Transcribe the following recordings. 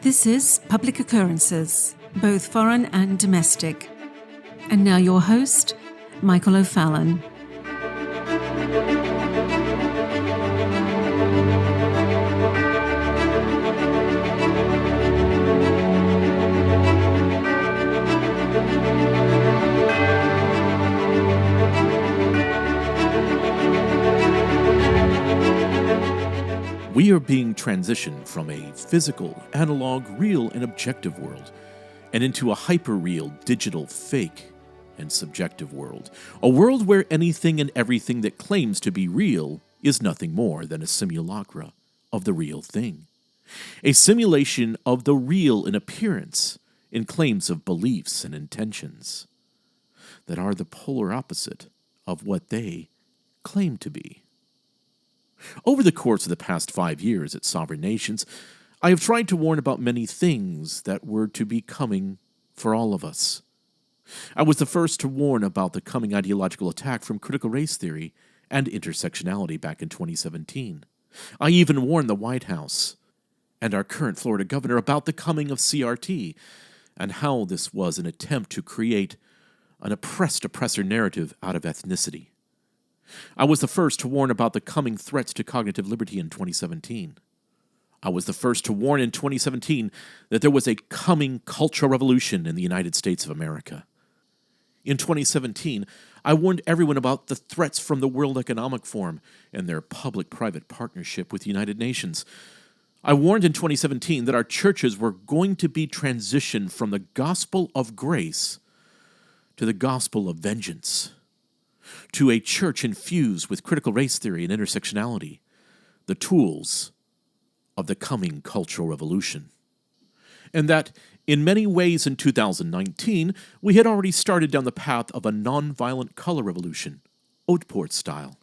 This is Public Occurrences, both foreign and domestic. And now your host, Michael O'Fallon. We are being transitioned from a physical, analog, real, and objective world, and into a hyper-real, digital, fake, and subjective world. A world where anything and everything that claims to be real is nothing more than a simulacra of the real thing. A simulation of the real in appearance, in claims of beliefs and intentions that are the polar opposite of what they claim to be. Over the course of the past 5 years at Sovereign Nations, I have tried to warn about many things that were to be coming for all of us. I was the first to warn about the coming ideological attack from critical race theory and intersectionality back in 2017. I even warned the White House and our current Florida governor about the coming of CRT and how this was an attempt to create an oppressor narrative out of ethnicity. I was the first to warn about the coming threats to cognitive liberty in 2017. I was the first to warn in 2017 that there was a coming cultural revolution in the United States of America. In 2017, I warned everyone about the threats from the World Economic Forum and their public-private partnership with the United Nations. I warned in 2017 that our churches were going to be transitioned from the gospel of grace to the gospel of vengeance, to a church infused with critical race theory and intersectionality, the tools of the coming cultural revolution. And that, in many ways in 2019, we had already started down the path of a nonviolent color revolution, Oatport style.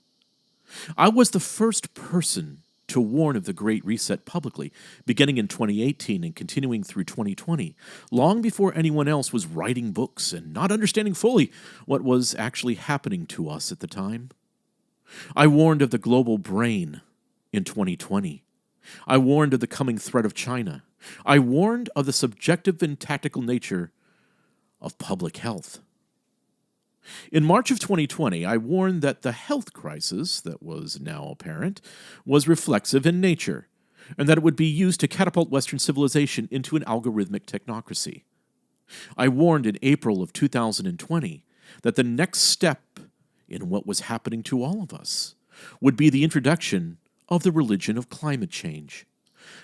I was the first person to warn of the Great Reset publicly, beginning in 2018 and continuing through 2020, long before anyone else was writing books and not understanding fully what was actually happening to us at the time. I warned of the global brain in 2020. I warned of the coming threat of China. I warned of the subjective and tactical nature of public health. In March of 2020, I warned that the health crisis that was now apparent was reflexive in nature, and that it would be used to catapult Western civilization into an algorithmic technocracy. I warned in April of 2020 that the next step in what was happening to all of us would be the introduction of the religion of climate change.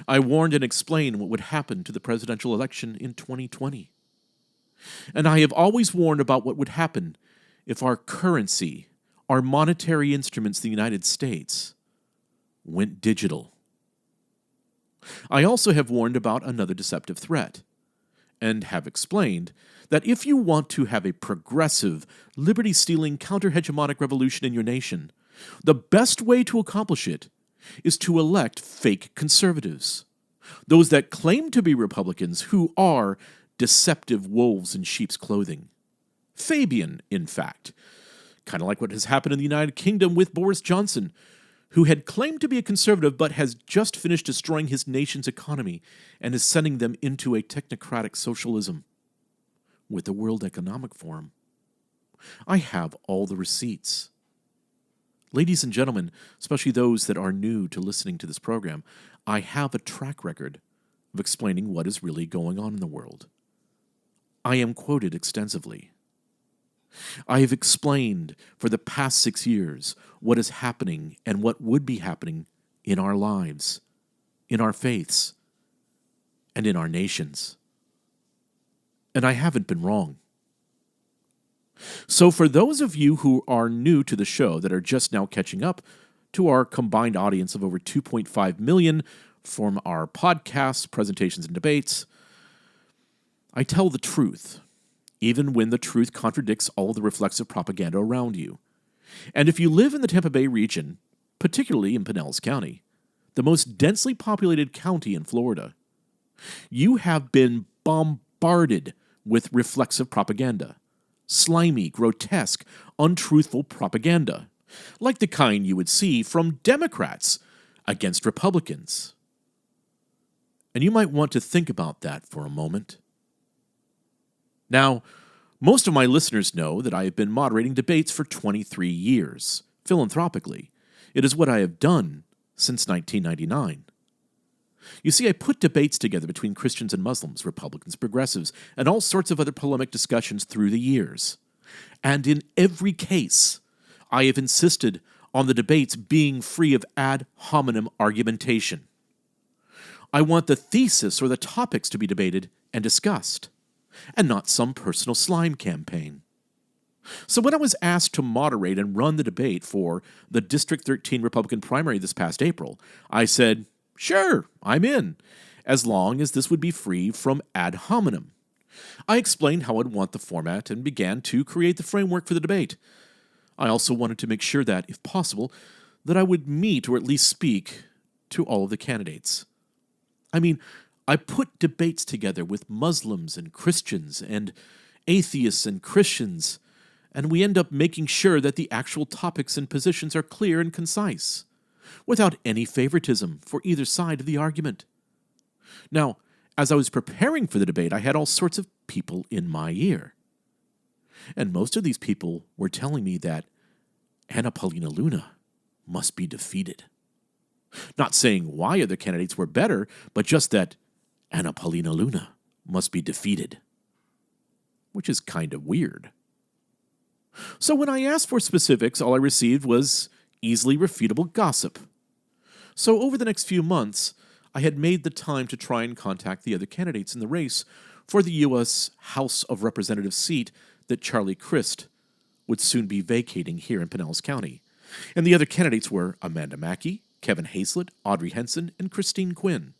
I warned and explained what would happen to the presidential election in 2020. And I have always warned about what would happen if our currency, our monetary instruments, the United States, went digital. I also have warned about another deceptive threat, and have explained that if you want to have a progressive, liberty-stealing, counter-hegemonic revolution in your nation, the best way to accomplish it is to elect fake conservatives, those that claim to be Republicans who are deceptive wolves in sheep's clothing. Fabian, in fact, kind of like what has happened in the United Kingdom with Boris Johnson, who had claimed to be a conservative but has just finished destroying his nation's economy and is sending them into a technocratic socialism with the World Economic Forum. I have all the receipts. Ladies and gentlemen, especially those that are new to listening to this program, I have a track record of explaining what is really going on in the world. I am quoted extensively. I have explained for the past 6 years what is happening and what would be happening in our lives, in our faiths, and in our nations. And I haven't been wrong. So for those of you who are new to the show that are just now catching up to our combined audience of over 2.5 million from our podcasts, presentations, and debates, I tell the truth, even when the truth contradicts all the reflexive propaganda around you. And if you live in the Tampa Bay region, particularly in Pinellas County, the most densely populated county in Florida, you have been bombarded with reflexive propaganda, slimy, grotesque, untruthful propaganda, like the kind you would see from Democrats against Republicans. And you might want to think about that for a moment. Now, most of my listeners know that I have been moderating debates for 23 years, philanthropically. It is what I have done since 1999. You see, I put debates together between Christians and Muslims, Republicans, progressives, and all sorts of other polemic discussions through the years. And in every case, I have insisted on the debates being free of ad hominem argumentation. I want the thesis or the topics to be debated and discussed, and not some personal slime campaign. So when I was asked to moderate and run the debate for the District 13 Republican primary this past April, I said, sure, I'm in, as long as this would be free from ad hominem. I explained how I'd want the format and began to create the framework for the debate. I also wanted to make sure that, if possible, that I would meet or at least speak to all of the candidates. I mean, I put debates together with Muslims and Christians and atheists and Christians, and we end up making sure that the actual topics and positions are clear and concise, without any favoritism for either side of the argument. Now, as I was preparing for the debate, I had all sorts of people in my ear. And most of these people were telling me that Anna Paulina Luna must be defeated. Not saying why other candidates were better, but just that Anna Paulina Luna must be defeated. Which is kind of weird. So when I asked for specifics, all I received was easily refutable gossip. So over the next few months, I had made the time to try and contact the other candidates in the race for the U.S. House of Representatives seat that Charlie Crist would soon be vacating here in Pinellas County. And the other candidates were Amanda Makki, Kevin Hayslett, Audrey Henson, and Quinn.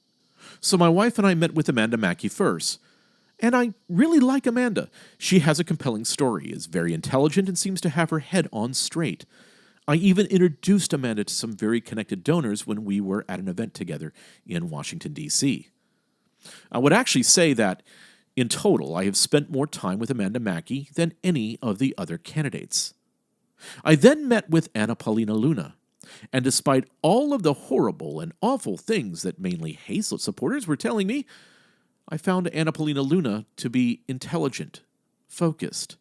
So my wife and I met with Amanda Makki first. And I really like Amanda. She has a compelling story, is very intelligent, and seems to have her head on straight. I even introduced Amanda to some very connected donors when we were at an event together in Washington, D.C. I would actually say that, in total, I have spent more time with Amanda Makki than any of the other candidates. I then met with Anna Paulina Luna, and despite all of the horrible and awful things that mainly Hazlett supporters were telling me, I found Anna Paulina Luna to be intelligent, focused,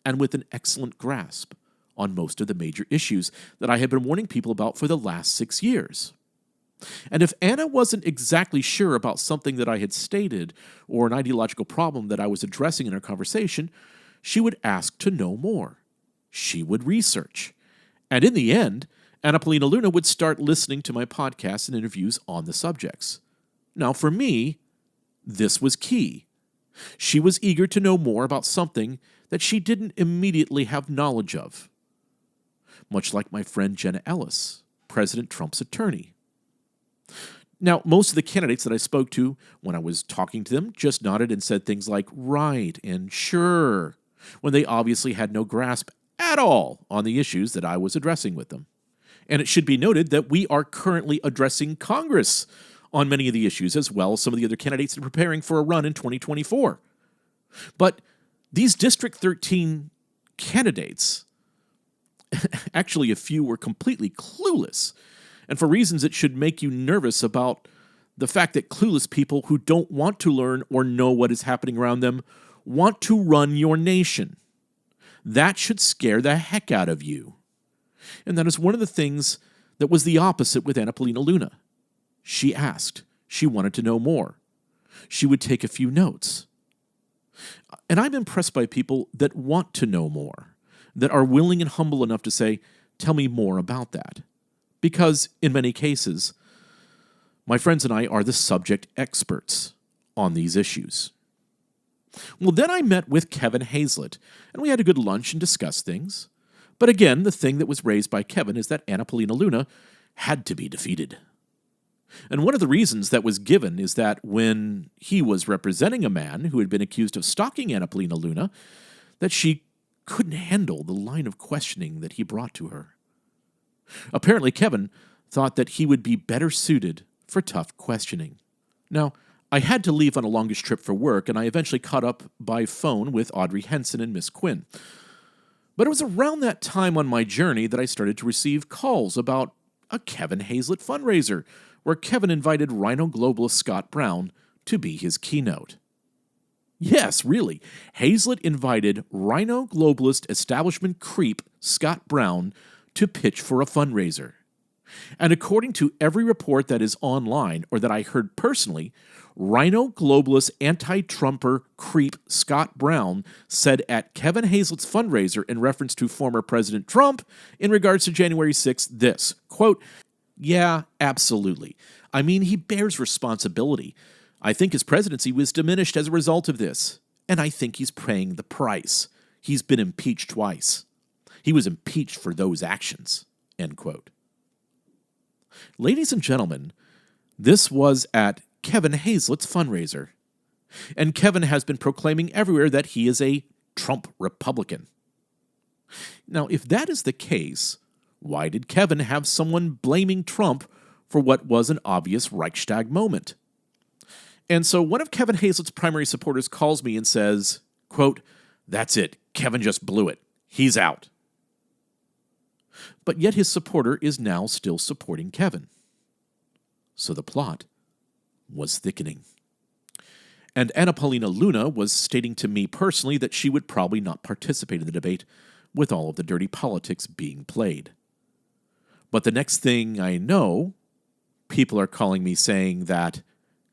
and with an excellent grasp on most of the major issues that I had been warning people about for the last 6 years. And if Anna wasn't exactly sure about something that I had stated or an ideological problem that I was addressing in our conversation, she would ask to know more. She would research. And in the end, Anna Paulina Luna would start listening to my podcasts and interviews on the subjects. Now, for me, this was key. She was eager to know more about something that she didn't immediately have knowledge of. Much like my friend Jenna Ellis, President Trump's attorney. Now, most of the candidates that I spoke to when I was talking to them just nodded and said things like right and sure, when they obviously had no grasp at all on the issues that I was addressing with them. And it should be noted that we are currently addressing Congress on many of the issues, as well as some of the other candidates that are preparing for a run in 2024. But these District 13 candidates, actually a few were completely clueless, and for reasons that should make you nervous about the fact that clueless people who don't want to learn or know what is happening around them want to run your nation. That should scare the heck out of you. And that is one of the things that was the opposite with Anna Paulina Luna. She asked. She wanted to know more. She would take a few notes. And I'm impressed by people that want to know more, that are willing and humble enough to say, tell me more about that. Because in many cases, my friends and I are the subject experts on these issues. Well, then I met with Kevin Hayslett, and we had a good lunch and discussed things. But again, the thing that was raised by Kevin is that Anna Paulina Luna had to be defeated. And one of the reasons that was given is that when he was representing a man who had been accused of stalking Anna Paulina Luna, that she couldn't handle the line of questioning that he brought to her. Apparently, Kevin thought that he would be better suited for tough questioning. Now, I had to leave on a longish trip for work, and I eventually caught up by phone with Audrey Henson and Miss Quinn. But it was around that time on my journey that I started to receive calls about a Kevin Hayslett fundraiser, where Kevin invited Rhino globalist Scott Brown to be his keynote. Yes, really, Hazlett invited rhino globalist establishment creep Scott Brown to pitch for a fundraiser. And according to every report that is online or that I heard personally, rhino globalist anti-Trumper creep Scott Brown said at Kevin Hayslett's fundraiser in reference to former President Trump in regards to January 6th this, quote, "Yeah, absolutely. I mean, he bears responsibility. I think his presidency was diminished as a result of this, and I think he's paying the price. He's been impeached twice. He was impeached for those actions," end quote. Ladies and gentlemen, this was at Kevin Hayslett's fundraiser, and Kevin has been proclaiming everywhere that he is a Trump Republican. Now, if that is the case, why did Kevin have someone blaming Trump for what was an obvious Reichstag moment? And so one of Kevin Hayslett's primary supporters calls me and says, quote, "That's it. Kevin just blew it. He's out." But yet his supporter is now still supporting Kevin. So the plot was thickening. And Anna Paulina Luna was stating to me personally that she would probably not participate in the debate with all of the dirty politics being played. But the next thing I know, people are calling me saying that,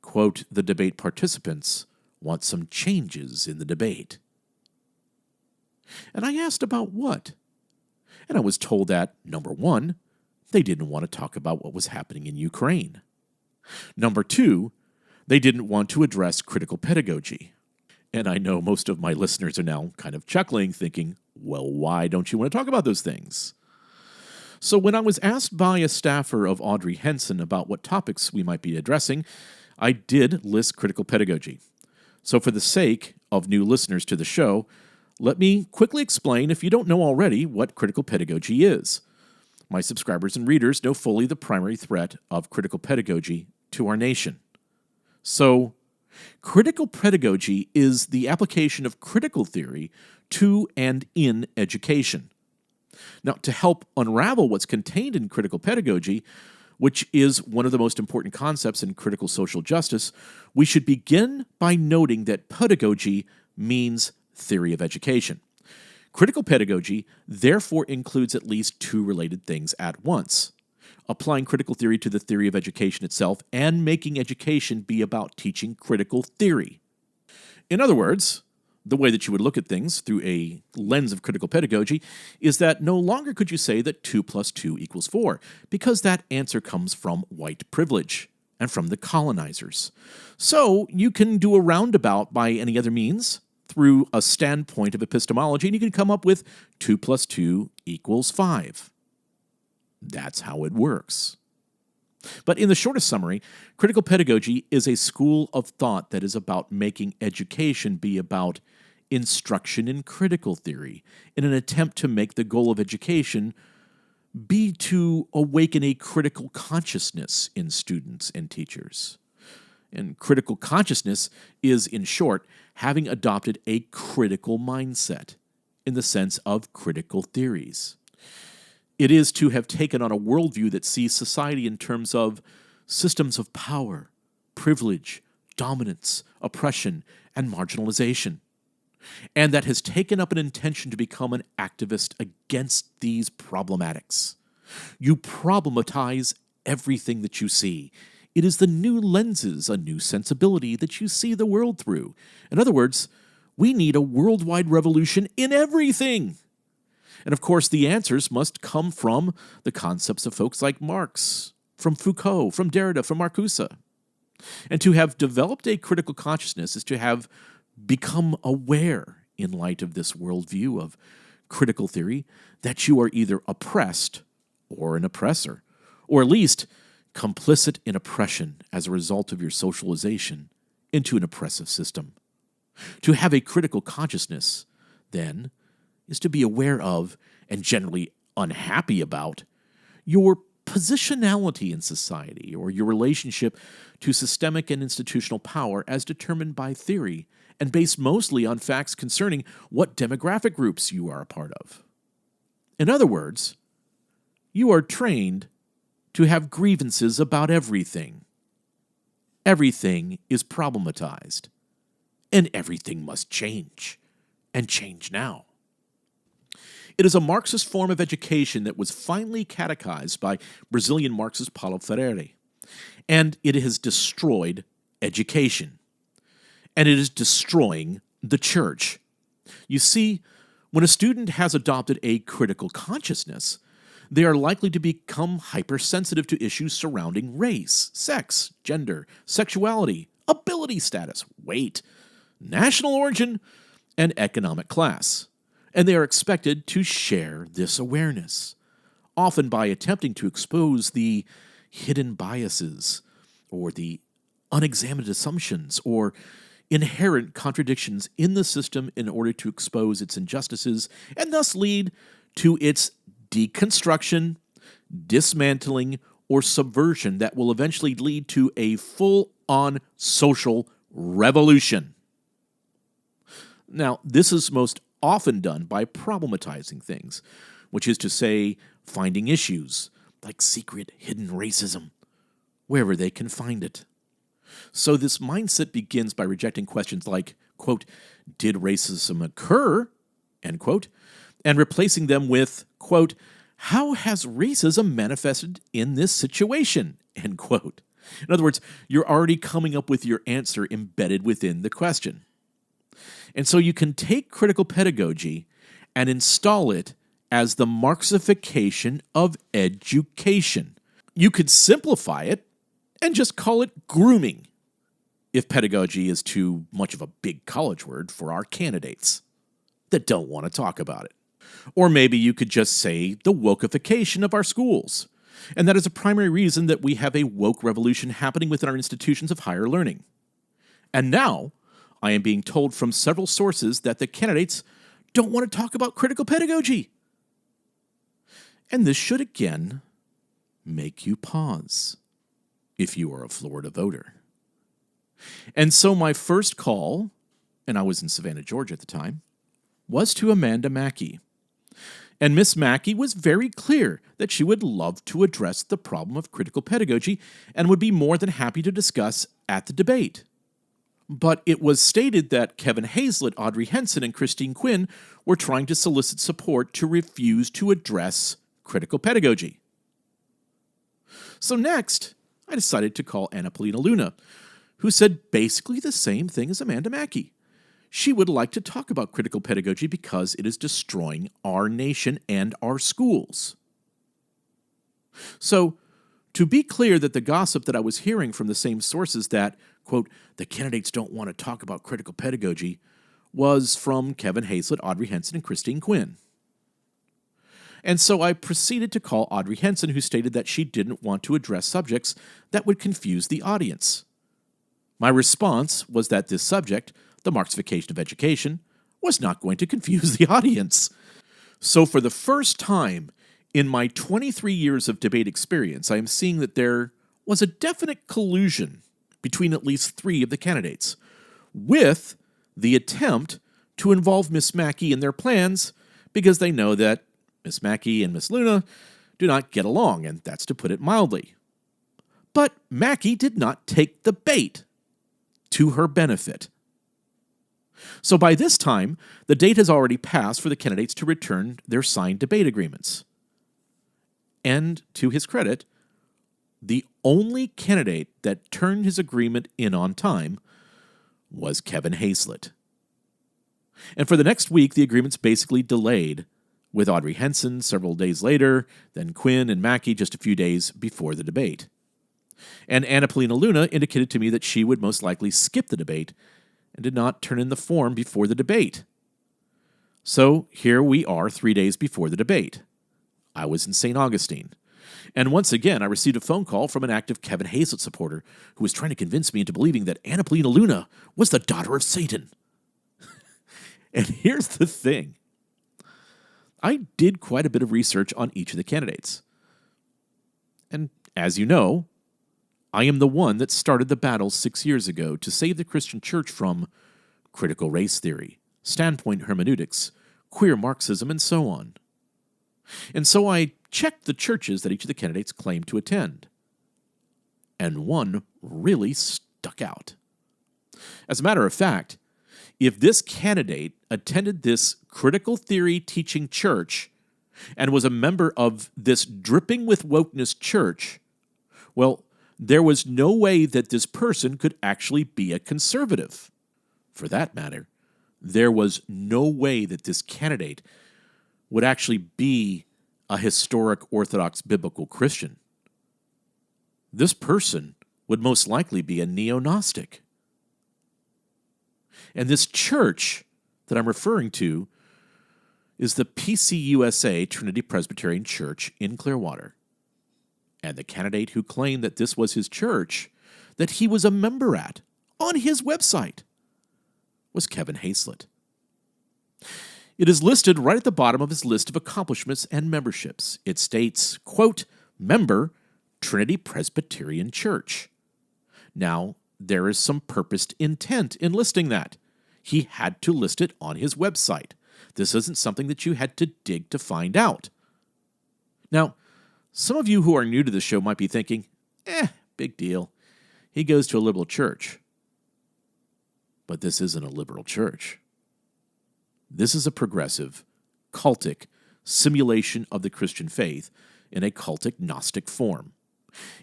quote, "the debate participants want some changes in the debate." And I asked about what? And I was told that, number one, they didn't want to talk about what was happening in Ukraine. Number two, they didn't want to address critical pedagogy. And I know most of my listeners are now kind of chuckling, thinking, well, why don't you want to talk about those things? So when I was asked by a staffer of Audrey Henson about what topics we might be addressing, I did list critical pedagogy. So for the sake of new listeners to the show, let me quickly explain, if you don't know already, what critical pedagogy is. My subscribers and readers know fully the primary threat of critical pedagogy to our nation. So, critical pedagogy is the application of critical theory to and in education. Now, to help unravel what's contained in critical pedagogy, which is one of the most important concepts in critical social justice, we should begin by noting that pedagogy means theory of education. Critical pedagogy therefore includes at least two related things at once: applying critical theory to the theory of education itself and making education be about teaching critical theory. In other words, the way that you would look at things through a lens of critical pedagogy is that no longer could you say that 2 + 2 = 4, because that answer comes from white privilege and from the colonizers. So you can do a roundabout by any other means through a standpoint of epistemology, and you can come up with 2 + 2 = 5. That's how it works. But in the shortest summary, critical pedagogy is a school of thought that is about making education be about instruction in critical theory, in an attempt to make the goal of education be to awaken a critical consciousness in students and teachers. And critical consciousness is, in short, having adopted a critical mindset in the sense of critical theories. It is to have taken on a worldview that sees society in terms of systems of power, privilege, dominance, oppression, and marginalization, and that has taken up an intention to become an activist against these problematics. You problematize everything that you see. It is the new lenses, a new sensibility that you see the world through. In other words, we need a worldwide revolution in everything. And of course, the answers must come from the concepts of folks like Marx, from Foucault, from Derrida, from Marcuse. And to have developed a critical consciousness is to have become aware, in light of this worldview of critical theory, that you are either oppressed or an oppressor, or at least complicit in oppression as a result of your socialization into an oppressive system. To have a critical consciousness, then, is to be aware of, and generally unhappy about, your positionality in society or your relationship to systemic and institutional power as determined by theory and based mostly on facts concerning what demographic groups you are a part of. In other words, you are trained to have grievances about everything. everything is problematized, and everything must change, and change now. It is a Marxist form of education that was finally catechized by Brazilian Marxist Paulo Freire, and it has destroyed education, and it is destroying the church. You see, when a student has adopted a critical consciousness, they are likely to become hypersensitive to issues surrounding race, sex, gender, sexuality, ability status, weight, national origin, and economic class. And they are expected to share this awareness, often by attempting to expose the hidden biases or the unexamined assumptions or inherent contradictions in the system in order to expose its injustices and thus lead to its deconstruction, dismantling, or subversion that will eventually lead to a full-on social revolution. Now, this is most often done by problematizing things, which is to say, finding issues like secret, hidden racism wherever they can find it. So this mindset begins by rejecting questions like, quote, did racism occur, end quote, and replacing them with, quote, how has racism manifested in this situation, end quote. In other words, you're already coming up with your answer embedded within the question. And so you can take critical pedagogy and install it as the Marxification of education. You could simplify it and just call it grooming, if pedagogy is too much of a big college word for our candidates that don't want to talk about it. Or maybe you could just say the wokeification of our schools. And that is a primary reason that we have a woke revolution happening within our institutions of higher learning. And now, I am being told from several sources that the candidates don't want to talk about critical pedagogy. And this should again make you pause if you are a Florida voter. And so my first call, and I was in Savannah, Georgia at the time, was to Amanda Makki. And Miss Makki was very clear that she would love to address the problem of critical pedagogy and would be more than happy to discuss at the debate. But it was stated that Kevin Hayslett, Audrey Henson, and Quinn were trying to solicit support to refuse to address critical pedagogy. So next, I decided to call Anna Paulina Luna, who said basically the same thing as Amanda Makki. She would like to talk about critical pedagogy because it is destroying our nation and our schools. So, to be clear that the gossip that I was hearing from the same sources that, quote, the candidates don't want to talk about critical pedagogy, was from Kevin Hayslett, Audrey Henson, and Quinn. And so I proceeded to call Audrey Henson, who stated that she didn't want to address subjects that would confuse the audience. My response was that this subject, the Marxification of education, was not going to confuse the audience. So for the first time in my 23 years of debate experience, I am seeing that there was a definite collusion between at least 3 of the candidates, with the attempt to involve Miss Makki in their plans because they know that Miss Makki and Miss Luna do not get along, and that's to put it mildly. But Makki did not take the bait to her benefit. So by this time, the date has already passed for the candidates to return their signed debate agreements. And to his credit, the only candidate that turned his agreement in on time was Kevin Hayslett. And for the next week, the agreement's basically delayed, with Audrey Henson several days later, then Quinn and Makki just a few days before the debate. And Anna Paulina Luna indicated to me that she would most likely skip the debate and did not turn in the form before the debate. So here we are 3 days before the debate. I was in St. Augustine. And once again, I received a phone call from an active Kevin Hayslett supporter who was trying to convince me into believing that Anna Paulina Luna was the daughter of Satan. And here's the thing. I did quite a bit of research on each of the candidates. And as you know, I am the one that started the battle 6 years ago to save the Christian church from critical race theory, standpoint hermeneutics, queer Marxism, and so on. And so I checked the churches that each of the candidates claimed to attend. And one really checkout. As a matter of fact, if this candidate attended this critical theory teaching church and was a member of this dripping with wokeness church, well, there was no way that this person could actually be a conservative. For that matter, there was no way that this candidate would actually be a historic Orthodox biblical Christian. This person would most likely be a neo-Gnostic. And this church that I'm referring to is the PCUSA Trinity Presbyterian Church in Clearwater. And the candidate who claimed that this was his church, that he was a member at, on his website, was Kevin Hayslett. It is listed right at the bottom of his list of accomplishments and memberships. It states, quote, member, Trinity Presbyterian Church. Now, there is some purposed intent in listing that. He had to list it on his website. This isn't something that you had to dig to find out. Now, some of you who are new to the show might be thinking, big deal. He goes to a liberal church. But this isn't a liberal church. This is a progressive, cultic simulation of the Christian faith in a cultic Gnostic form.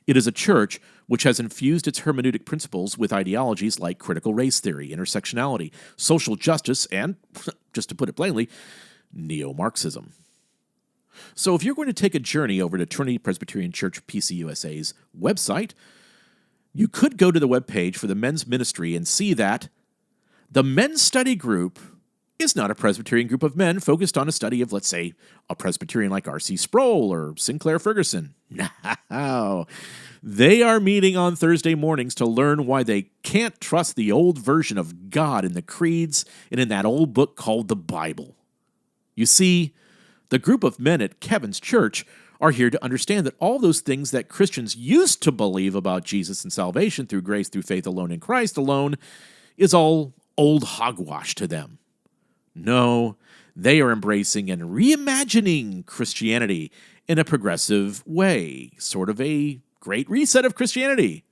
It is a church which has infused its hermeneutic principles with ideologies like critical race theory, intersectionality, social justice, and, just to put it plainly, neo-Marxism. So if you're going to take a journey over to Trinity Presbyterian Church PCUSA's website, you could go to the webpage for the men's ministry and see that the men's study group is not a Presbyterian group of men focused on a study of, let's say, a Presbyterian like R.C. Sproul or Sinclair Ferguson. No. They are meeting on Thursday mornings to learn why they can't trust the old version of God in the creeds and in that old book called the Bible. You see, the group of men at Kevin's church are here to understand that all those things that Christians used to believe about Jesus and salvation through grace, through faith alone in Christ alone, is all old hogwash to them. No, they are embracing and reimagining Christianity in a progressive way, sort of a great reset of Christianity.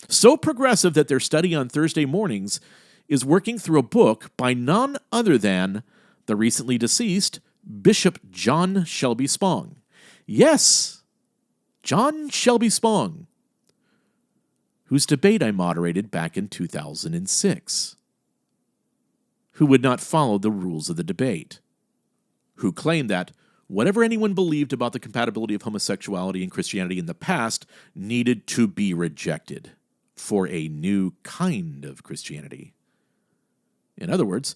So progressive that their study on Thursday mornings is working through a book by none other than the recently deceased Bishop John Shelby Spong. Yes, John Shelby Spong, whose debate I moderated back in 2006. Who would not follow the rules of the debate, who claimed that whatever anyone believed about the compatibility of homosexuality and Christianity in the past needed to be rejected for a new kind of Christianity. In other words,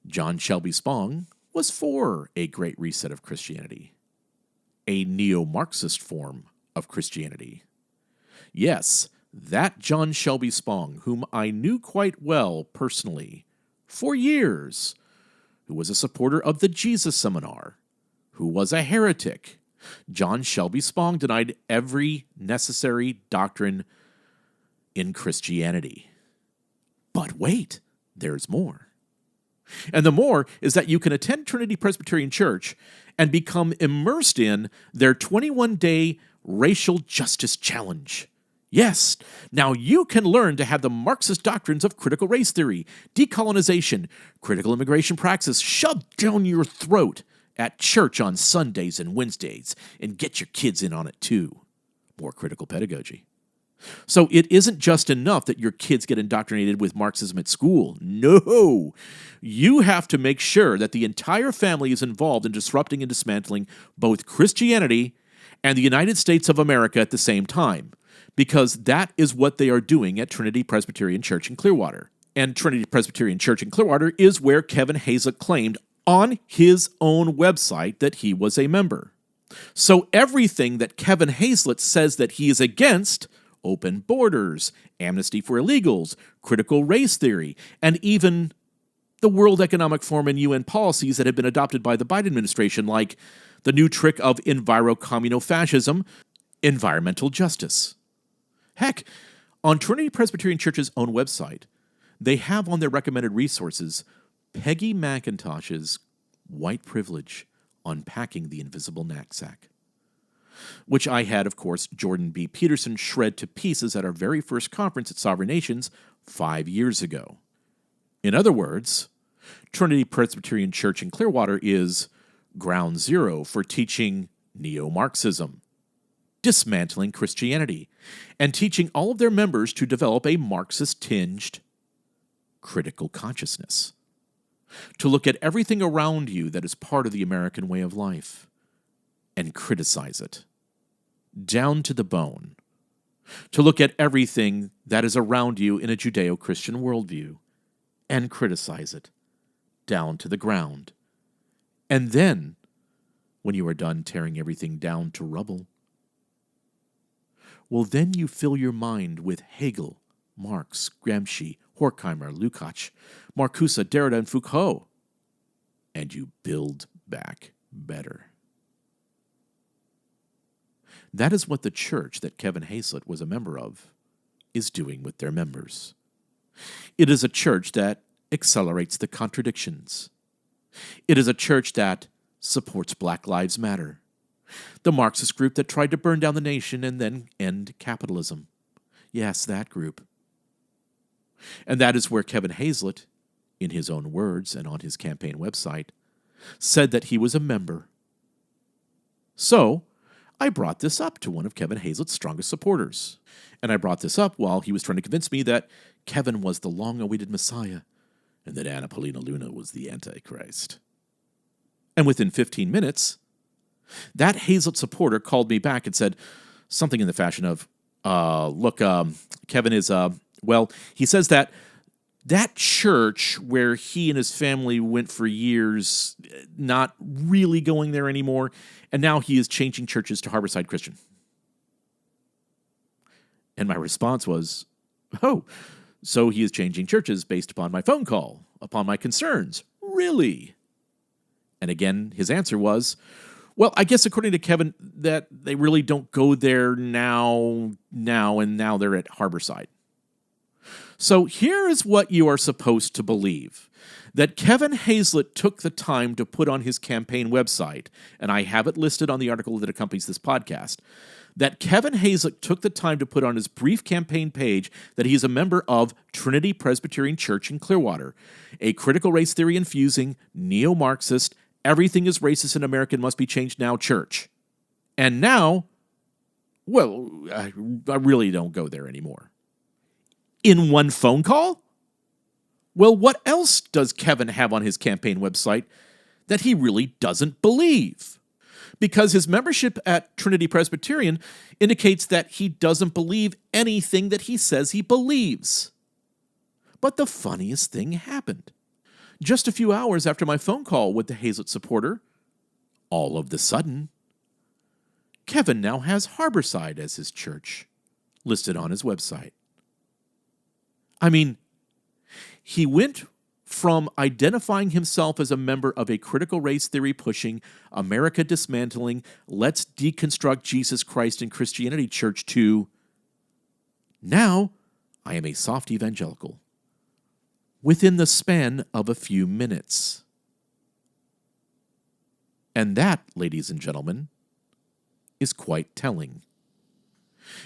John Shelby Spong was for a great reset of Christianity, a neo-Marxist form of Christianity. Yes, that John Shelby Spong, whom I knew quite well personally, for years, who was a supporter of the Jesus Seminar, who was a heretic. John Shelby Spong denied every necessary doctrine in Christianity. But wait, there's more. And the more is that you can attend Trinity Presbyterian Church and become immersed in their 21-day racial justice challenge. Yes, now you can learn to have the Marxist doctrines of critical race theory, decolonization, critical immigration praxis shoved down your throat at church on Sundays and Wednesdays, and get your kids in on it too. More critical pedagogy. So it isn't just enough that your kids get indoctrinated with Marxism at school. No, you have to make sure that the entire family is involved in disrupting and dismantling both Christianity and the United States of America at the same time. Because that is what they are doing at Trinity Presbyterian Church in Clearwater. And Trinity Presbyterian Church in Clearwater is where Kevin Hayslett claimed on his own website that he was a member. So everything that Kevin Hayslett says that he is against, open borders, amnesty for illegals, critical race theory, and even the World Economic Forum and UN policies that have been adopted by the Biden administration, like the new trick of enviro-communofascism, environmental justice. Heck, on Trinity Presbyterian Church's own website, they have on their recommended resources Peggy McIntosh's White Privilege, Unpacking the Invisible Knapsack. which I had, of course, Jordan B. Peterson shred to pieces at our very first conference at Sovereign Nations 5 years ago. In other words, Trinity Presbyterian Church in Clearwater is ground zero for teaching neo-Marxism, dismantling Christianity, and teaching all of their members to develop a Marxist-tinged critical consciousness, to look at everything around you that is part of the American way of life and criticize it, down to the bone, to look at everything that is around you in a Judeo-Christian worldview and criticize it, down to the ground. And then, when you are done tearing everything down to rubble, well, then you fill your mind with Hegel, Marx, Gramsci, Horkheimer, Lukács, Marcuse, Derrida, and Foucault, and you build back better. That is what the church that Kevin Hayslett was a member of is doing with their members. It is a church that accelerates the contradictions. It is a church that supports Black Lives Matter, the Marxist group that tried to burn down the nation and then end capitalism. Yes, that group. And that is where Kevin Hayslett, in his own words and on his campaign website, said that he was a member. So, I brought this up to one of Kevin Hayslett's strongest supporters. And I brought this up while he was trying to convince me that Kevin was the long-awaited Messiah and that Anna Paulina Luna was the Antichrist. And within 15 minutes, that Hazlett supporter called me back and said something in the fashion of, look, Kevin is, he says that church where he and his family went for years, not really going there anymore, and now he is changing churches to Harborside Christian. And my response was, oh, so he is changing churches based upon my phone call, upon my concerns. Really? And again, his answer was, well, I guess according to Kevin, that they really don't go there now, and now they're at Harborside. So here is what you are supposed to believe. That Kevin Hayslett took the time to put on his campaign website, and I have it listed on the article that accompanies this podcast, that Kevin Hayslett took the time to put on his brief campaign page that he is a member of Trinity Presbyterian Church in Clearwater, a critical race theory infusing, neo-Marxist, everything is racist in America and must be changed now church. And now, well, I really don't go there anymore. In one phone call? Well, what else does Kevin have on his campaign website that he really doesn't believe? Because his membership at Trinity Presbyterian indicates that he doesn't believe anything that he says he believes. But the funniest thing happened. Just a few hours after my phone call with the Hazlett supporter, all of the sudden, Kevin now has Harborside as his church, listed on his website. I mean, he went from identifying himself as a member of a critical race theory pushing, America dismantling, let's deconstruct Jesus Christ and Christianity church to, now I am a soft evangelical, within the span of a few minutes. And that, ladies and gentlemen, is quite telling.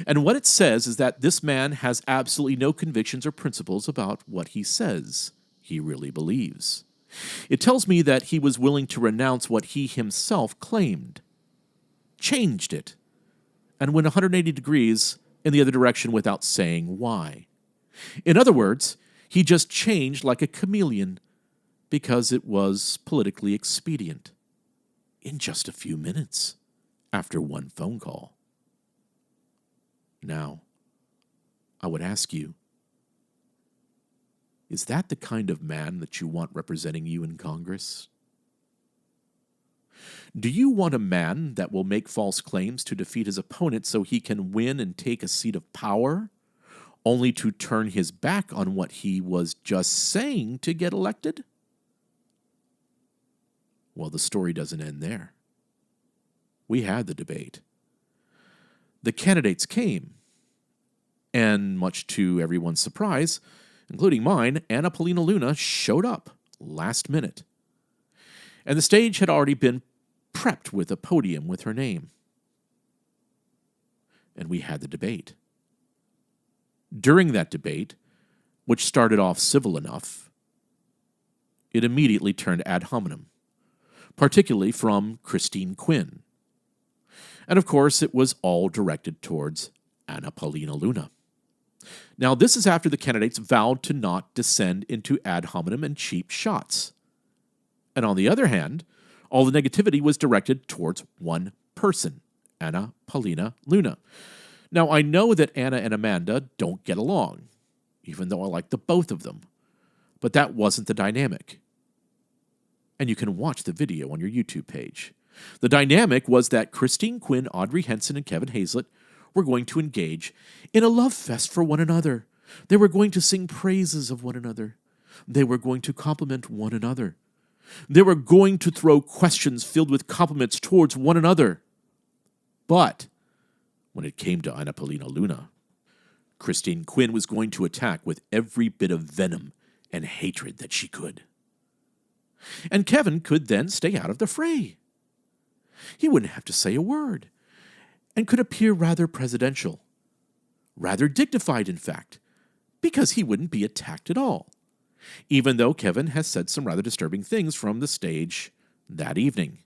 And what it says is that this man has absolutely no convictions or principles about what he says he really believes. It tells me that he was willing to renounce what he himself claimed, changed it, and went 180 degrees in the other direction without saying why. In other words, he just changed like a chameleon because it was politically expedient in just a few minutes after one phone call. Now, I would ask you, is that the kind of man that you want representing you in Congress? Do you want a man that will make false claims to defeat his opponent so he can win and take a seat of power, only to turn his back on what he was just saying to get elected? Well, the story doesn't end there. We had the debate. The candidates came, and much to everyone's surprise, including mine, Anna Paulina Luna showed up last minute. And the stage had already been prepped with a podium with her name. and we had the debate. During that debate, which started off civil enough, it immediately turned ad hominem, particularly from Christine Quinn. And of course, it was all directed towards Anna Paulina Luna. Now, this is after the candidates vowed to not descend into ad hominem and cheap shots. And on the other hand, all the negativity was directed towards one person, Anna Paulina Luna. Now, I know that Anna and Amanda don't get along, even though I like the both of them. But that wasn't the dynamic. And you can watch the video on your YouTube page. The dynamic was that Christine Quinn, Audrey, Henson, and Kevin Hayslett were going to engage in a love fest for one another. They were going to sing praises of one another. They were going to compliment one another. They were going to throw questions filled with compliments towards one another. But when it came to Anna Paulina Luna, Christine Quinn was going to attack with every bit of venom and hatred that she could. And Kevin could then stay out of the fray. He wouldn't have to say a word, and could appear rather presidential, rather dignified, in fact, because he wouldn't be attacked at all, even though Kevin has said some rather disturbing things from the stage that evening.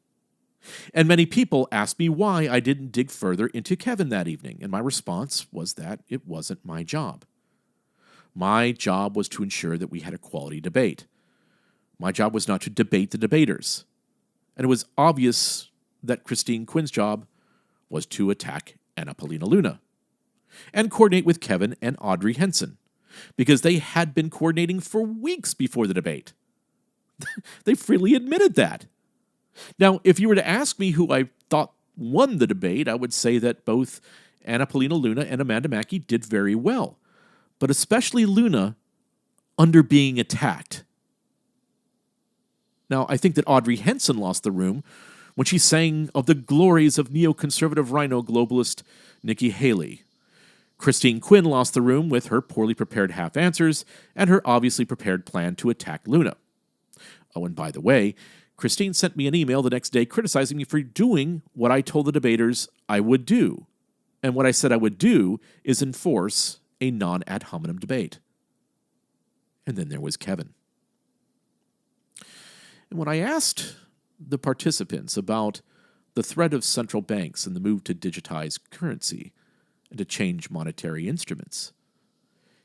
And many people asked me why I didn't dig further into Kevin that evening, and my response was that it wasn't my job. My job was to ensure that we had a quality debate. My job was not to debate the debaters. And it was obvious that Christine Quinn's job was to attack Anna Paulina Luna and coordinate with Kevin and Audrey Henson, because they had been coordinating for weeks before the debate. They freely admitted that. Now, if you were to ask me who I thought won the debate, I would say that both Anna Paulina Luna and Amanda Makki did very well, but especially Luna under being attacked. Now, I think that Audrey Henson lost the room when she sang of the glories of neoconservative rhino globalist Nikki Haley. Christine Quinn lost the room with her poorly prepared half-answers and her obviously prepared plan to attack Luna. Oh, and by the way, Christine sent me an email the next day criticizing me for doing what I told the debaters I would do. And what I said I would do is enforce a non-ad hominem debate. And then there was Kevin. And when I asked the participants about the threat of central banks and the move to digitize currency and to change monetary instruments,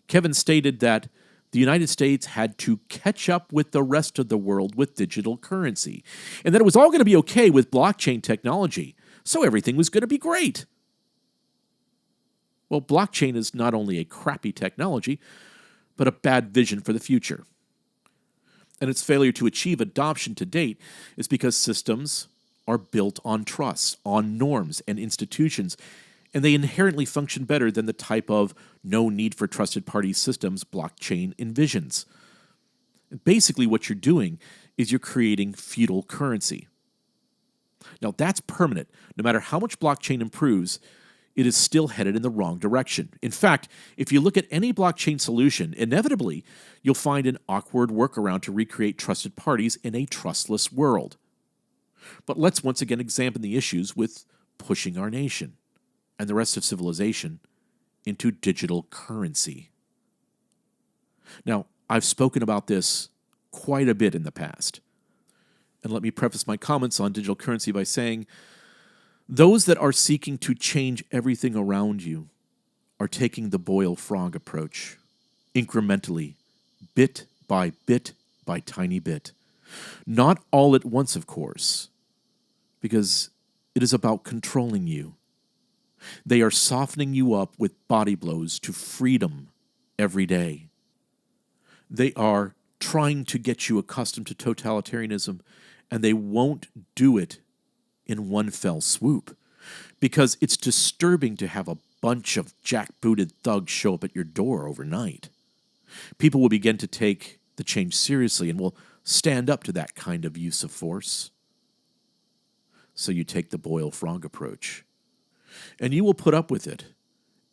Kevin stated that the United States had to catch up with the rest of the world with digital currency, and that it was all going to be okay with blockchain technology, so everything was going to be great. Well, blockchain is not only a crappy technology, but a bad vision for the future. And its failure to achieve adoption to date is because systems are built on trust, on norms and institutions, and they inherently function better than the type of no need for trusted party systems blockchain envisions. Basically, what you're doing is you're creating feudal currency. Now, that's permanent. No matter how much blockchain improves, it is still headed in the wrong direction. In fact, if you look at any blockchain solution, inevitably, you'll find an awkward workaround to recreate trusted parties in a trustless world. But let's once again examine the issues with pushing our nation and the rest of civilization into digital currency. Now, I've spoken about this quite a bit in the past. And let me preface my comments on digital currency by saying, those that are seeking to change everything around you are taking the boil frog approach, incrementally, bit by tiny bit. Not all at once, of course, because it is about controlling you. They are softening you up with body blows to freedom every day. They are trying to get you accustomed to totalitarianism, and they won't do it in one fell swoop, because it's disturbing to have a bunch of jackbooted thugs show up at your door overnight. People will begin to take the change seriously and will stand up to that kind of use of force. So you take the boil frog approach, and you will put up with it,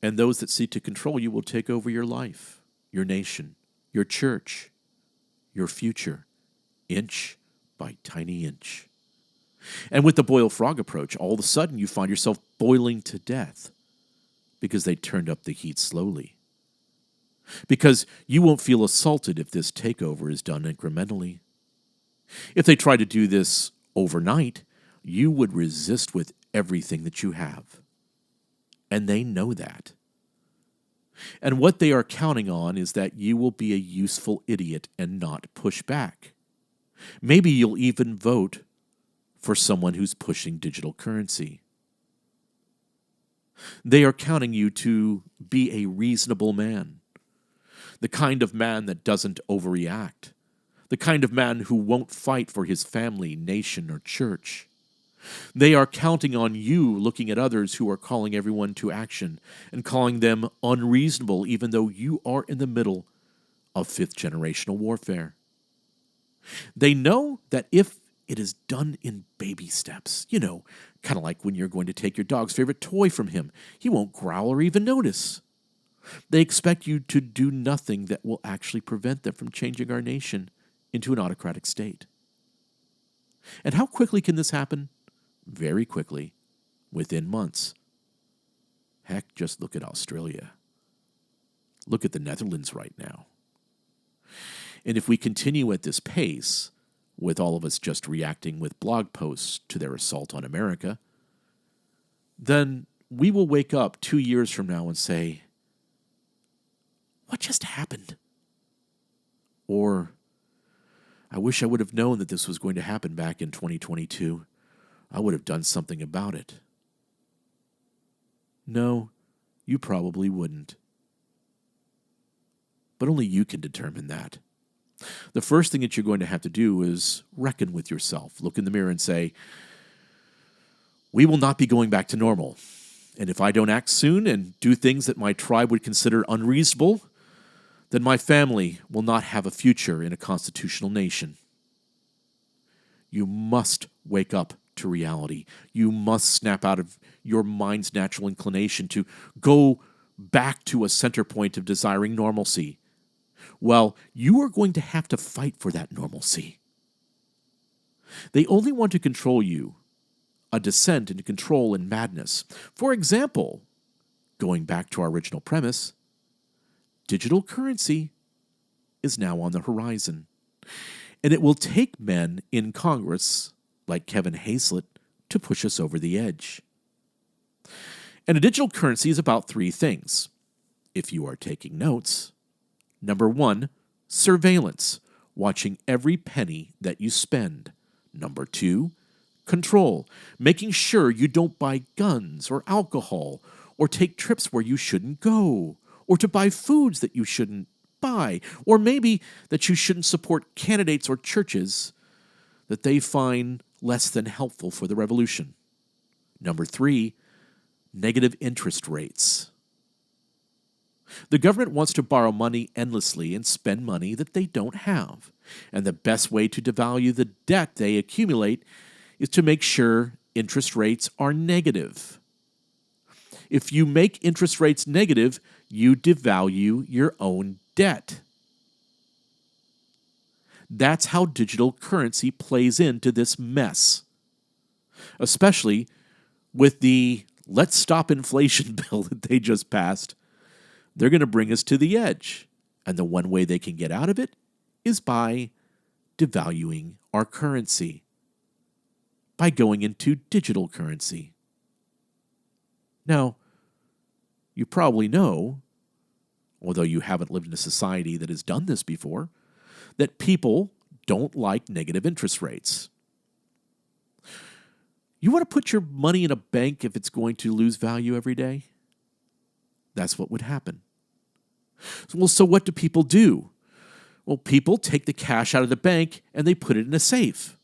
and those that seek to control you will take over your life, your nation, your church, your future, inch by tiny inch. And with the boil frog approach, all of a sudden you find yourself boiling to death. because they turned up the heat slowly. Because you won't feel assaulted if this takeover is done incrementally. If they try to do this overnight, you would resist with everything that you have. And they know that. And what they are counting on is that you will be a useful idiot and not push back. Maybe you'll even vote for someone who's pushing digital currency. They are counting you to be a reasonable man, the kind of man that doesn't overreact, the kind of man who won't fight for his family, nation, or church. They are counting on you looking at others who are calling everyone to action and calling them unreasonable, even though you are in the middle of fifth-generational warfare. They know that if it is done in baby steps, kind of like when you're going to take your dog's favorite toy from him, he won't growl or even notice. They expect you to do nothing that will actually prevent them from changing our nation into an autocratic state. And how quickly can this happen? Very quickly, within months. Heck, just look at Australia. Look at the Netherlands right now. And if we continue at this pace, with all of us just reacting with blog posts to their assault on America, then we will wake up 2 years from now and say, what just happened? Or, I wish I would have known that this was going to happen back in 2022. I would have done something about it. No, you probably wouldn't. But only you can determine that. The first thing that you're going to have to do is reckon with yourself. Look in the mirror and say, we will not be going back to normal. And if I don't act soon and do things that my tribe would consider unreasonable, then my family will not have a future in a constitutional nation. You must wake up to reality. You must snap out of your mind's natural inclination to go back to a center point of desiring normalcy. Well, you are going to have to fight for that normalcy. They only want to control you, a descent into control and madness. For example, going back to our original premise, digital currency is now on the horizon. And it will take men in Congress like Kevin Hayslett to push us over the edge. And a digital currency is about three things. If you are taking notes, number one, surveillance, watching every penny that you spend. Number two, control, making sure you don't buy guns or alcohol or take trips where you shouldn't go or to buy foods that you shouldn't buy or maybe that you shouldn't support candidates or churches that they find less than helpful for the revolution. Number three, negative interest rates. The government wants to borrow money endlessly and spend money that they don't have. And the best way to devalue the debt they accumulate is to make sure interest rates are negative. If you make interest rates negative, you devalue your own debt. That's how digital currency plays into this mess, especially with the let's stop inflation bill that they just passed. They're going to bring us to the edge, and the one way they can get out of it is by devaluing our currency, by going into digital currency. Now, you probably know, although you haven't lived in a society that has done this before, that people don't like negative interest rates. You want to put your money in a bank if it's going to lose value every day? That's what would happen. Well, so what do people do? Well, people take the cash out of the bank and they put it in a safe.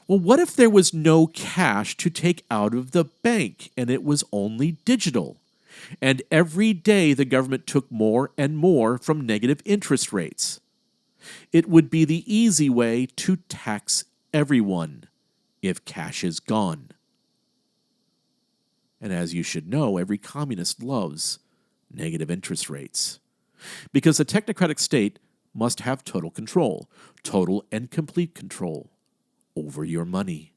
Well, what if there was no cash to take out of the bank and it was only digital? And every day the government took more and more from negative interest rates. It would be the easy way to tax everyone if cash is gone. And as you should know, every communist loves negative interest rates, because a technocratic state must have total control, total and complete control over your money,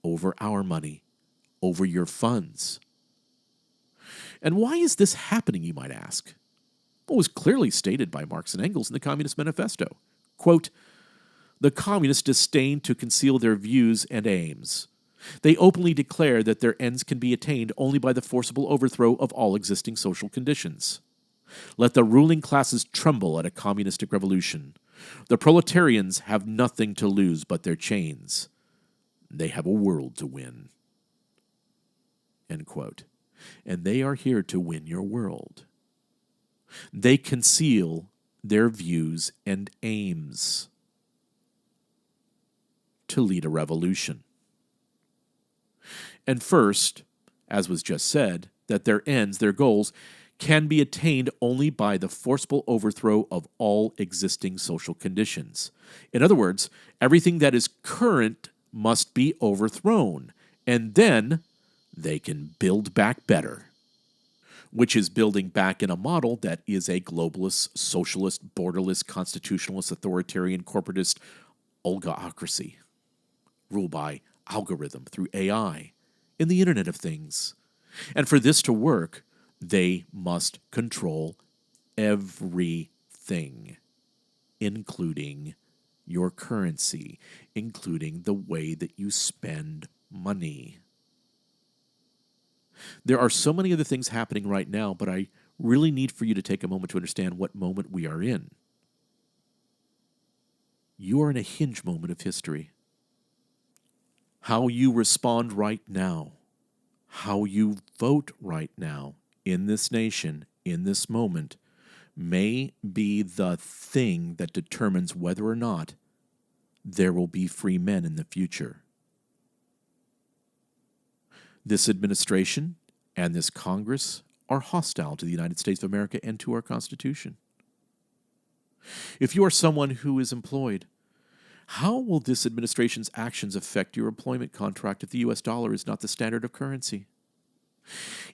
over our money, over your funds. And why is this happening, you might ask? Well, it was clearly stated by Marx and Engels in the Communist Manifesto. Quote, "The communists disdain to conceal their views and aims. They openly declare that their ends can be attained only by the forcible overthrow of all existing social conditions. Let the ruling classes tremble at a communistic revolution. The proletarians have nothing to lose but their chains. They have a world to win." End quote. And they are here to win your world. They conceal their views and aims to lead a revolution. And first, as was just said, that their ends, their goals, can be attained only by the forcible overthrow of all existing social conditions. In other words, everything that is current must be overthrown, and then they can build back better, which is building back in a model that is a globalist, socialist, borderless, constitutionalist, authoritarian, corporatist oligarchy, ruled by algorithm through AI in the Internet of Things. And for this to work, they must control everything, including your currency, including the way that you spend money. There are so many other things happening right now, but I really need for you to take a moment to understand what moment we are in. You are in a hinge moment of history. How you respond right now, how you vote right now in this nation, in this moment, may be the thing that determines whether or not there will be free men in the future. This administration and this Congress are hostile to the United States of America and to our Constitution. If you are someone who is employed, how will this administration's actions affect your employment contract if the U.S. dollar is not the standard of currency?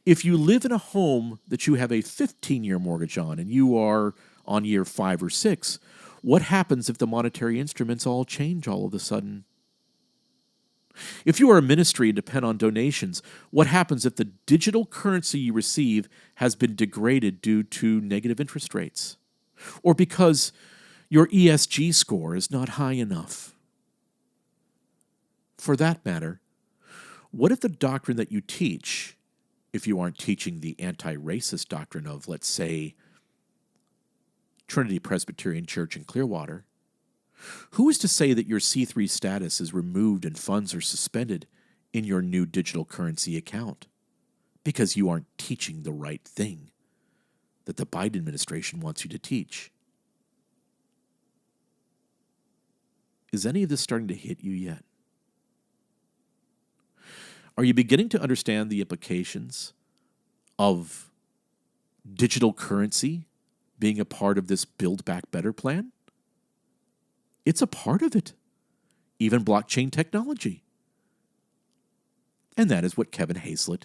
If you live in a home that you have a 15-year mortgage on and you are on year 5 or 6, what happens if the monetary instruments all change all of a sudden? If you are a ministry and depend on donations, what happens if the digital currency you receive has been degraded due to negative interest rates? Or because your ESG score is not high enough? For that matter, what if the doctrine that you teach, if you aren't teaching the anti-racist doctrine of, let's say, Trinity Presbyterian Church in Clearwater, who is to say that your C3 status is removed and funds are suspended in your new digital currency account because you aren't teaching the right thing that the Biden administration wants you to teach? Is any of this starting to hit you yet? Are you beginning to understand the implications of digital currency being a part of this Build Back Better plan? It's a part of it, even blockchain technology. And that is what Kevin Hayslett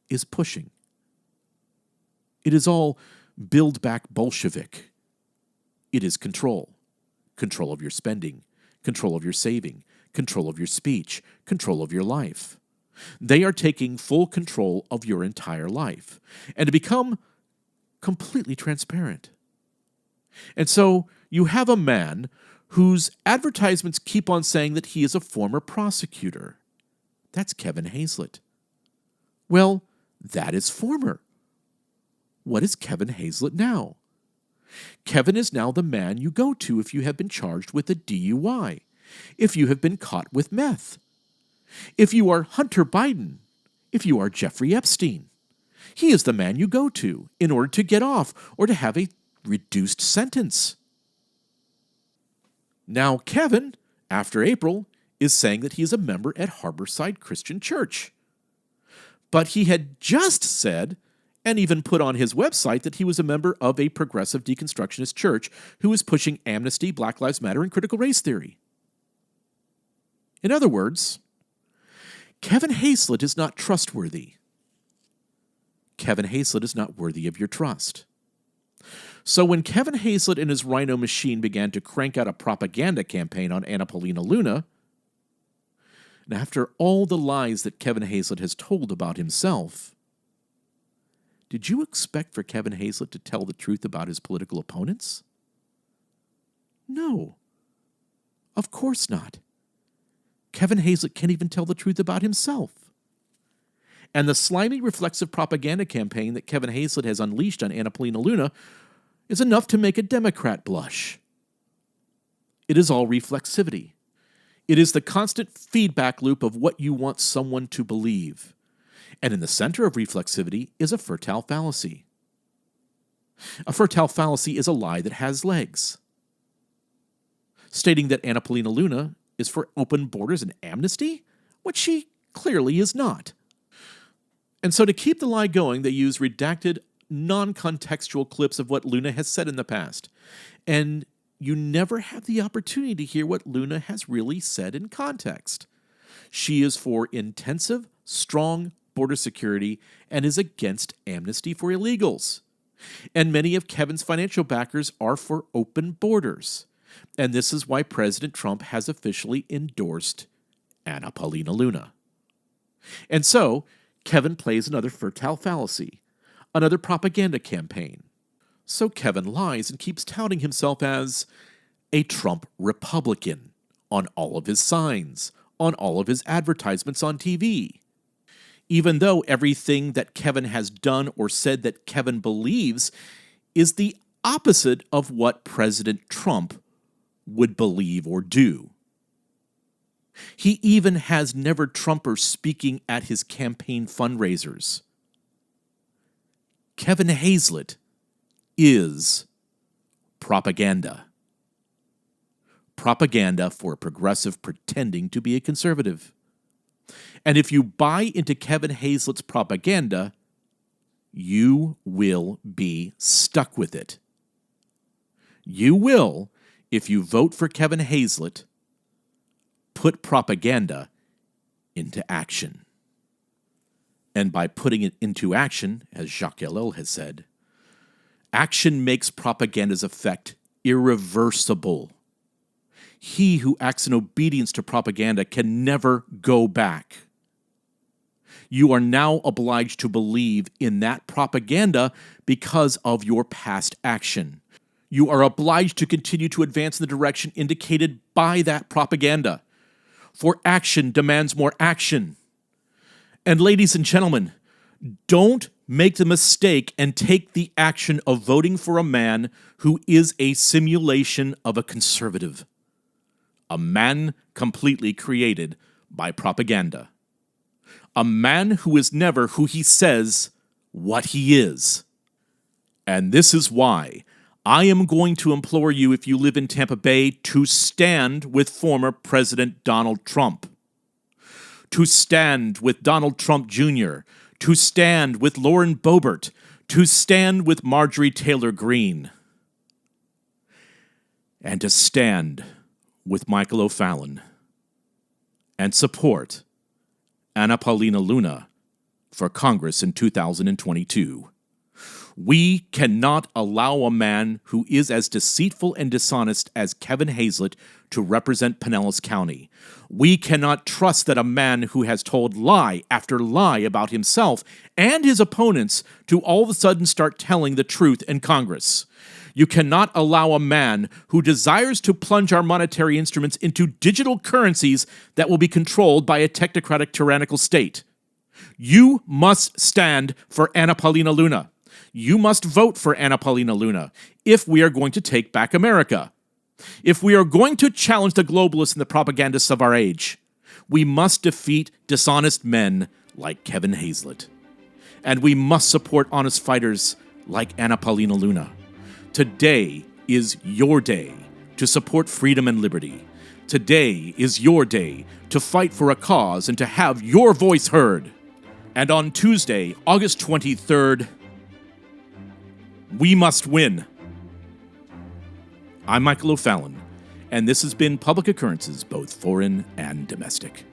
is pushing. It is all Build Back Bolshevik. It is control. Control of your spending, control of your saving, control of your speech, control of your life. They are taking full control of your entire life and to become completely transparent. And so you have a man whose advertisements keep on saying that he is a former prosecutor. That's Kevin Hayslett. Well, that is former. What is Kevin Hayslett now? Kevin is now the man you go to if you have been charged with a DUI, if you have been caught with meth, if you are Hunter Biden, if you are Jeffrey Epstein. He is the man you go to in order to get off or to have a reduced sentence. Now, Kevin, after April, is saying that he is a member at Harborside Christian Church. But he had just said, and even put on his website, that he was a member of a progressive deconstructionist church who is pushing amnesty, Black Lives Matter, and critical race theory. In other words, Kevin Hayslett is not trustworthy. Kevin Hayslett is not worthy of your trust. So when Kevin Hayslett and his Rhino machine began to crank out a propaganda campaign on Anna Paulina Luna, and after all the lies that Kevin Hayslett has told about himself, Did you expect for Kevin Hayslett to tell the truth about his political opponents? No. Of course not. Kevin Hayslett can't even tell the truth about himself. And the slimy, reflexive propaganda campaign that Kevin Hayslett has unleashed on Anna Paulina Luna is enough to make a Democrat blush. It is all reflexivity. It is the constant feedback loop of what you want someone to believe. And in the center of reflexivity is a fertile fallacy. A fertile fallacy is a lie that has legs, stating that Anna Paulina Luna is for open borders and amnesty, which she clearly is not. And so to keep the lie going, they use redacted, non-contextual clips of what Luna has said in the past. And you never have the opportunity to hear what Luna has really said in context. She is for intensive, strong border security and is against amnesty for illegals. And many of Kevin's financial backers are for open borders. And this is why President Trump has officially endorsed Anna Paulina Luna. And so, Kevin plays another fertile fallacy, another propaganda campaign. So Kevin lies and keeps touting himself as a Trump Republican on all of his signs, on all of his advertisements on TV. Even though everything that Kevin has done or said that Kevin believes is the opposite of what President Trump would believe or do. He even has never Trumpers speaking at his campaign fundraisers. Kevin Hayslett is propaganda. Propaganda for a progressive pretending to be a conservative. And if you buy into Kevin Hayslett's propaganda, you will be stuck with it. You will, if you vote for Kevin Hayslett, put propaganda into action. And by putting it into action, as Jacques Ellul has said, action makes propaganda's effect irreversible. He who acts in obedience to propaganda can never go back. You are now obliged to believe in that propaganda because of your past action. You are obliged to continue to advance in the direction indicated by that propaganda. For action demands more action. And ladies and gentlemen, don't make the mistake and take the action of voting for a man who is a simulation of a conservative. A man completely created by propaganda. A man who is never who he says what he is. And this is why I am going to implore you, if you live in Tampa Bay, to stand with former President Donald Trump. To stand with Donald Trump Jr., to stand with Lauren Boebert, to stand with Marjorie Taylor Greene, and to stand with Michael O'Fallon and support Anna Paulina Luna for Congress in 2022. We cannot allow a man who is as deceitful and dishonest as Kevin Hayslett to represent Pinellas County. We cannot trust that a man who has told lie after lie about himself and his opponents to all of a sudden start telling the truth in Congress. You cannot allow a man who desires to plunge our monetary instruments into digital currencies that will be controlled by a technocratic tyrannical state. You must stand for Anna Paulina Luna. You must vote for Anna Paulina Luna if we are going to take back America. If we are going to challenge the globalists and the propagandists of our age, we must defeat dishonest men like Kevin Hayslett. And we must support honest fighters like Anna Paulina Luna. Today is your day to support freedom and liberty. Today is your day to fight for a cause and to have your voice heard. And on Tuesday, August 23rd, we must win. I'm Michael O'Fallon, and this has been Public Occurrences, both foreign and domestic.